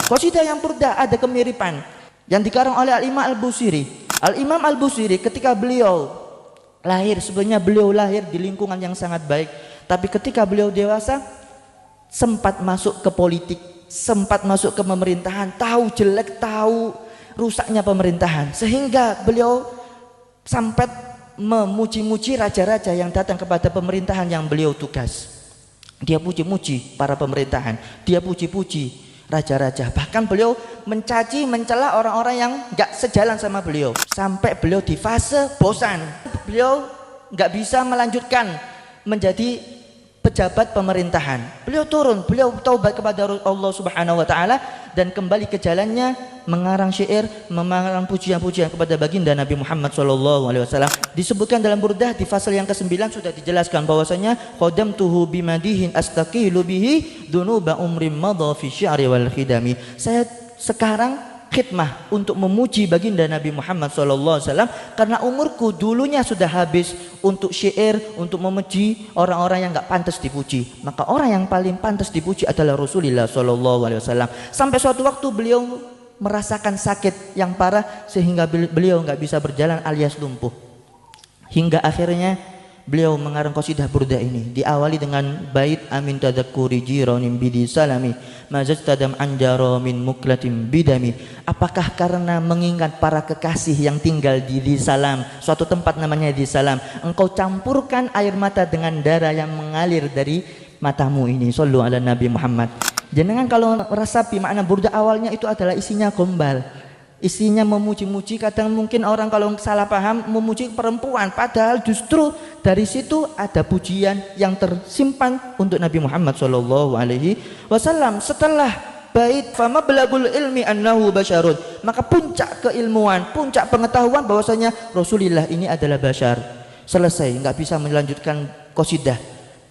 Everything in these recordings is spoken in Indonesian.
Qasidah yang burdah ada kemiripan yang dikarang oleh Al-Imam Al-Busiri. Al-Imam Al-Busiri ketika beliau lahir, sebenarnya beliau lahir di lingkungan yang sangat baik, tapi ketika beliau dewasa sempat masuk ke politik, sempat masuk ke pemerintahan, tahu jelek, tahu rusaknya pemerintahan, sehingga beliau sampai memuji-muji raja-raja yang datang kepada pemerintahan yang beliau tugas. Dia puji-muji para pemerintahan, dia puji-puji raja-raja, bahkan beliau mencaci, mencela orang-orang yang nggak sejalan sama beliau, sampai beliau di fase bosan, beliau nggak bisa melanjutkan menjadi pejabat pemerintahan. Beliau turun, beliau taubat kepada Allah Subhanahu wa taala dan kembali ke jalannya, mengarang syair, mengarang pujian-pujian kepada baginda Nabi Muhammad SAW. Disebutkan dalam burdah di fasal yang ke-9 sudah dijelaskan bahwasanya qadamtuhu bimadihin astaqilu bihi dunuba umrim madha fi sya'ri wal khidami. Saya sekarang khidmah untuk memuji baginda Nabi Muhammad SAW karena umurku dulunya sudah habis untuk syair, untuk memuji orang-orang yang nggak pantas dipuji. Maka orang yang paling pantas dipuji adalah Rasulullah SAW. Sampai suatu waktu beliau merasakan sakit yang parah sehingga beliau nggak bisa berjalan alias lumpuh. Hingga akhirnya beliau mengarang qasidah burdah ini, diawali dengan bait amin tadzakkuri jiranin bidi salami mazastadam anjaro min muklatim bidami. Apakah karena mengingat para kekasih yang tinggal di Salam, suatu tempat namanya di Salam, engkau campurkan air mata dengan darah yang mengalir dari matamu ini. Shallu ala Nabi Muhammad. Jangan kalau rasapi makna burdah awalnya itu adalah isinya gombal, isinya memuji-muji. Kadang mungkin orang kalau salah paham memuji perempuan, padahal justru dari situ ada pujian yang tersimpan untuk Nabi Muhammad SAW. Setelah bait fama belagul ilmi annahu basyarun, maka puncak keilmuan, puncak pengetahuan bahwasanya Rasulullah ini adalah basyar. Selesai, nggak bisa melanjutkan qasidah.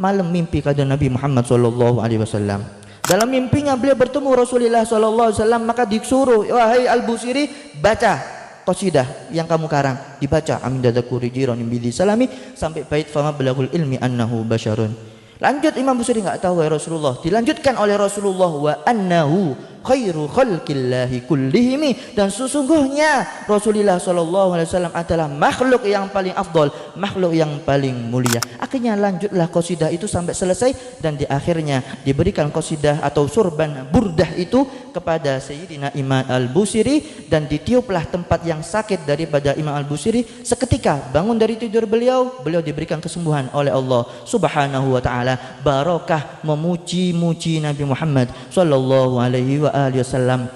Malam mimpi kepada Nabi Muhammad SAW. Dalam mimpinya beliau bertemu Rasulullah SAW, maka disuruh, wahai Al-Busiri, baca qasidah yang kamu karang. Dibaca amin tadzakkuri jiranin bidi salami sampai bait fama belagul ilmi annahu basyarun. Lanjut Imam Busiri nggak tahu ya Rasulullah, dilanjutkan oleh Rasulullah wa annahu khairu khalqillahi kullihimi, dan sesungguhnya Rasulullah SAW adalah makhluk yang paling afdol, makhluk yang paling mulia. Akhirnya lanjutlah qasidah itu sampai selesai dan di akhirnya diberikan qasidah atau surban burdah itu kepada Sayyidina Imam Al-Busiri, dan ditiuplah tempat yang sakit daripada Imam Al-Busiri. Seketika bangun dari tidur beliau diberikan kesembuhan oleh Allah Subhanahu wa taala. Barokah memuji-muji Nabi Muhammad sallallahu alaihi wasallam.